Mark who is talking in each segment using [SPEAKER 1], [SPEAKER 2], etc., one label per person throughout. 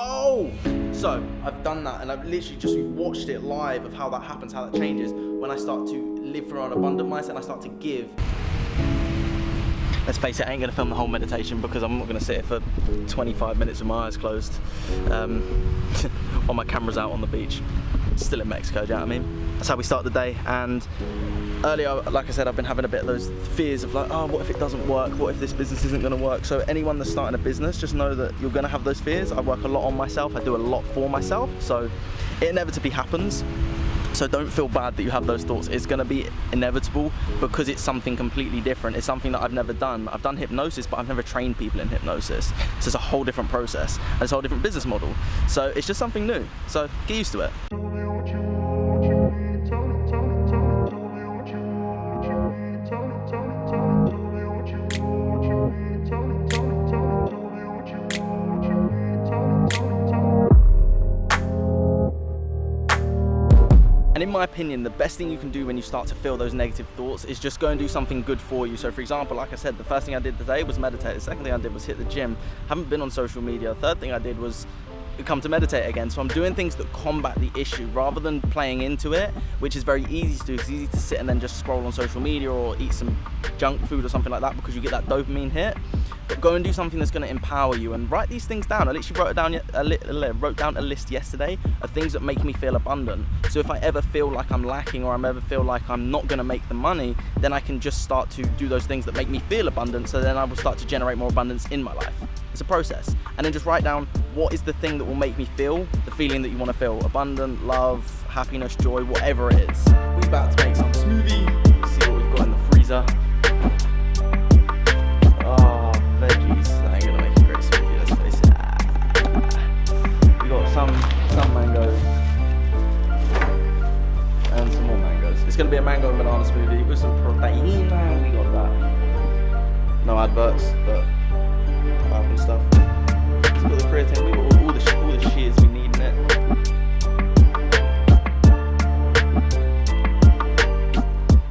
[SPEAKER 1] oh! So I've done that, and I've literally just watched it live of how that happens, how that changes when I start to live through an abundant mindset and I start to give. Let's face it, I ain't gonna film the whole meditation because I'm not gonna sit here for 25 minutes with my eyes closed while my camera's out on the beach. Still in Mexico, do you know what I mean? That's how we start the day. And earlier, like I said, I've been having a bit of those fears of like, oh, what if it doesn't work? What if this business isn't gonna work? So anyone that's starting a business, just know that you're gonna have those fears. I work a lot on myself, I do a lot for myself, so it inevitably happens. So don't feel bad that you have those thoughts. It's gonna be inevitable because it's something completely different. It's something that I've never done. I've done hypnosis, but I've never trained people in hypnosis. So it's a whole different process, and it's a whole different business model. So it's just something new. So get used to it. And in my opinion, the best thing you can do when you start to feel those negative thoughts is just go and do something good for you. So for example, like I said, the first thing I did today was meditate. The second thing I did was hit the gym. Haven't been on social media. The third thing I did was come to meditate again. So I'm doing things that combat the issue rather than playing into it, which is very easy to do. It's easy to sit and then just scroll on social media or eat some junk food or something like that because you get that dopamine hit. But go and do something that's going to empower you and write these things down. I literally wrote down a list yesterday of things that make me feel abundant. So if I ever feel like I'm lacking or I ever feel like I'm not going to make the money, then I can just start to do those things that make me feel abundant. So then I will start to generate more abundance in my life. It's a process. And then just write down what is the thing that will make me feel the feeling that you want to feel. Abundant, love, happiness, joy, whatever it is. We're about to make some smoothie. Let's see what we've got in the freezer. Veggies, that ain't gonna make a great smoothie, let's face it. We got some mangoes and some more mangoes. It's gonna be a mango and banana smoothie with some protein. We got that. No adverts, but and stuff. It's got the creatine. We got all the shears we need in it.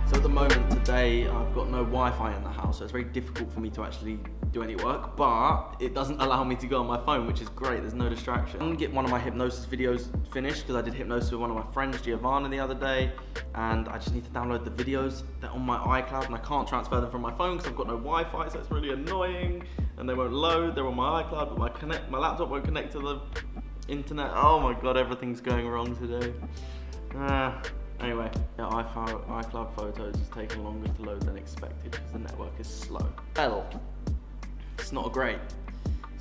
[SPEAKER 1] So at the moment today, I've got no Wi-Fi in the house, so it's very difficult for me to actually do any work, but it doesn't allow me to go on my phone, which is great. There's no distraction. I'm gonna get one of my hypnosis videos finished because I did hypnosis with one of my friends, Giovanna, the other day, and I just need to download the videos. They're on my iCloud and I can't transfer them from my phone because I've got no Wi-Fi, so it's really annoying, and they won't load. They're on my iCloud, but my laptop won't connect to the internet. Oh my god, everything's going wrong today. Anyway, yeah, iCloud photos is taking longer to load than expected because the network is slow. Well, it's not great.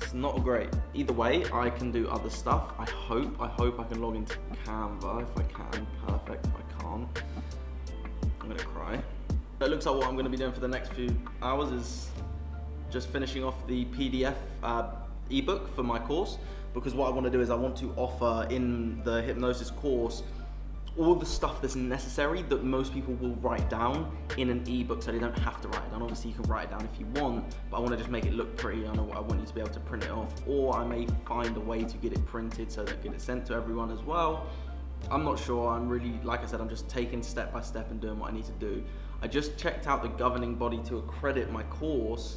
[SPEAKER 1] It's not great. Either way, I can do other stuff. I hope I can log into Canva. If I can, perfect. If I can't, I'm gonna cry. So it looks like what I'm gonna be doing for the next few hours is just finishing off the PDF ebook for my course, because what I want to do is I want to offer in the hypnosis course all the stuff that's necessary that most people will write down in an ebook, so they don't have to write it down. Obviously you can write it down if you want, but I want to just make it look pretty. I want you to be able to print it off, or I may find a way to get it printed so that I get it sent to everyone as well. I'm not sure. I'm really, like I said, I'm just taking step by step and doing what I need to do. I just checked out the governing body to accredit my course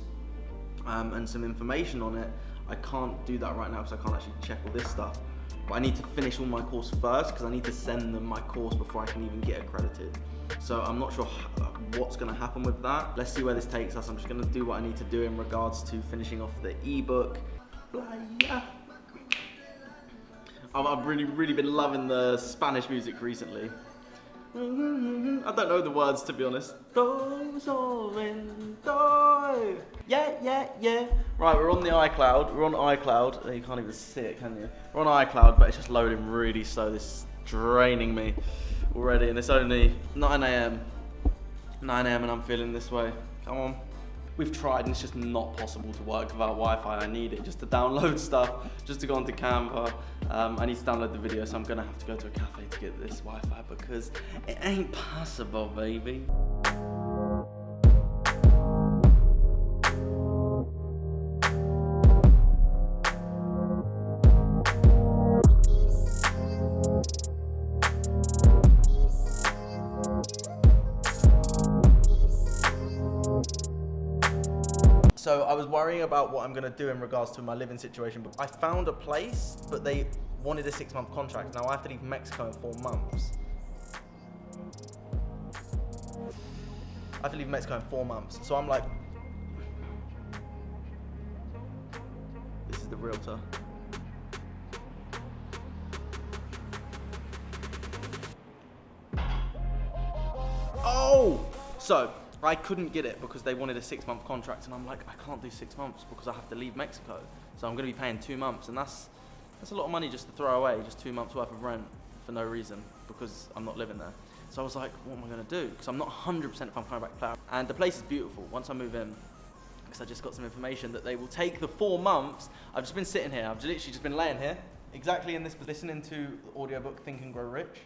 [SPEAKER 1] and some information on it. I can't do that right now because I can't actually check all this stuff. But I need to finish all my course first because I need to send them my course before I can even get accredited. So I'm not sure what's going to happen with that. Let's see where this takes us. I'm just going to do what I need to do in regards to finishing off the ebook. I've really been loving the Spanish music recently. I don't know the words, to be honest. Yeah. Right, we're on the iCloud. We're on iCloud. You can't even see it, can you? We're on iCloud, but it's just loading really slow. This is draining me already, and it's only 9 a.m. 9 a.m. and I'm feeling this way. Come on. We've tried and it's just not possible to work without Wi-Fi. I need it just to download stuff, just to go onto Canva. I need to download the video, so I'm gonna have to go to a cafe to get this Wi-Fi because it ain't possible, baby. So I was worrying about what I'm gonna do in regards to my living situation, but I found a place, but they wanted a 6-month contract. Now I have to leave Mexico in 4 months. I have to leave Mexico in 4 months. So I'm like, this is the realtor. Oh! So I couldn't get it because they wanted a 6-month contract, and I'm like, I can't do 6 months because I have to leave Mexico. So I'm gonna be paying 2 months, and that's a lot of money just to throw away, just 2 months worth of rent for no reason because I'm not living there. So I was like, what am I gonna do? Because I'm not 100% if I'm coming back to Playa. And the place is beautiful once I move in, because I just got some information that they will take the 4 months. I've just been sitting here, I've literally just been laying here, exactly in this, listening to the audiobook Think and Grow Rich,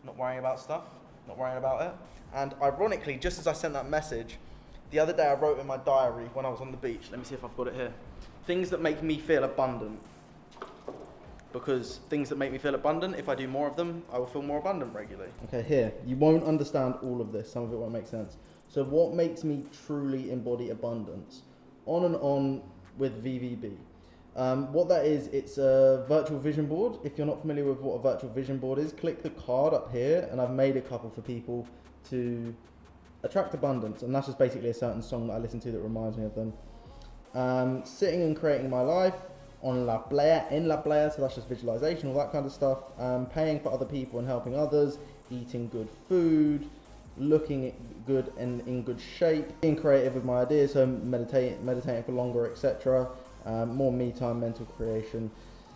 [SPEAKER 1] not worrying about stuff, not worrying about it. And ironically, just as I sent that message, the other day I wrote in my diary when I was on the beach, let me see if I've got it here, things that make me feel abundant. Because things that make me feel abundant, if I do more of them, I will feel more abundant regularly. Okay, here, you won't understand all of this, some of it won't make sense. So what makes me truly embody abundance? On and on with VVB. What that is, it's a virtual vision board. If you're not familiar with what a virtual vision board is, click the card up here, and I've made a couple for people to attract abundance, and that's just basically a certain song that I listen to that reminds me of them. Sitting and creating my life on la playa, in la playa, so that's just visualization, all that kind of stuff. Paying for other people and helping others, eating good food, looking good and in good shape, being creative with my ideas, so meditating for longer, etc. More me time, mental creation.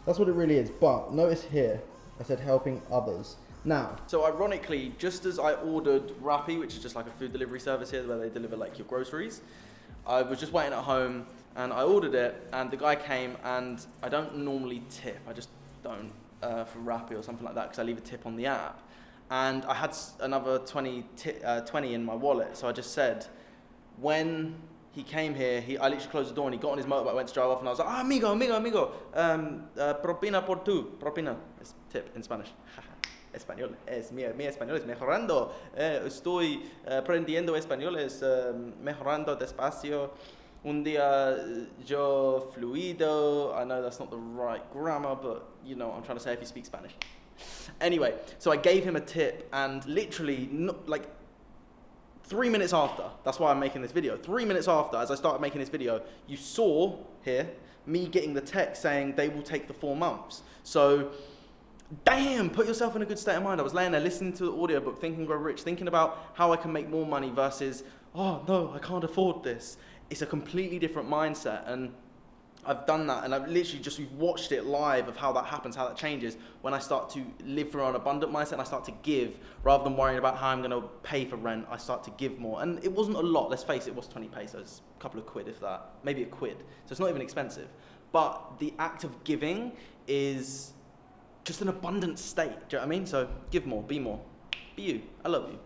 [SPEAKER 1] That's what it really is. But notice here, I said helping others. Now, so ironically, just as I ordered Rappi, which is just like a food delivery service here where they deliver like your groceries, I was just waiting at home and I ordered it, and the guy came, and I don't normally tip, I just don't for Rappi or something like that because I leave a tip on the app. And I had another 20 in my wallet, so I just said, when he came here, I literally closed the door and he got on his motorbike, went to drive off, and I was like, amigo, propina por tu, propina, it's tip in Spanish. Español, mi español es mejorando, estoy aprendiendo español, es mejorando despacio, un día yo fluido. I know that's not the right grammar, but you know what I'm trying to say if you speak Spanish. Anyway, so I gave him a tip, and literally, like 3 minutes after, that's why I'm making this video, 3 minutes after, as I started making this video, you saw here, me getting the text saying they will take the 4 months. So, damn, put yourself in a good state of mind. I was laying there listening to the audiobook, Think and Grow Rich, thinking about how I can make more money versus, oh no, I can't afford this. It's a completely different mindset, and I've done that, and I've literally just watched it live of how that happens, how that changes when I start to live through an abundant mindset and I start to give rather than worrying about how I'm going to pay for rent. I start to give more, and it wasn't a lot. Let's face it, it was 20 pesos, a couple of quid if that, maybe a quid. So it's not even expensive, but the act of giving is just an abundant state. Do you know what I mean? So give more, be you. I love you.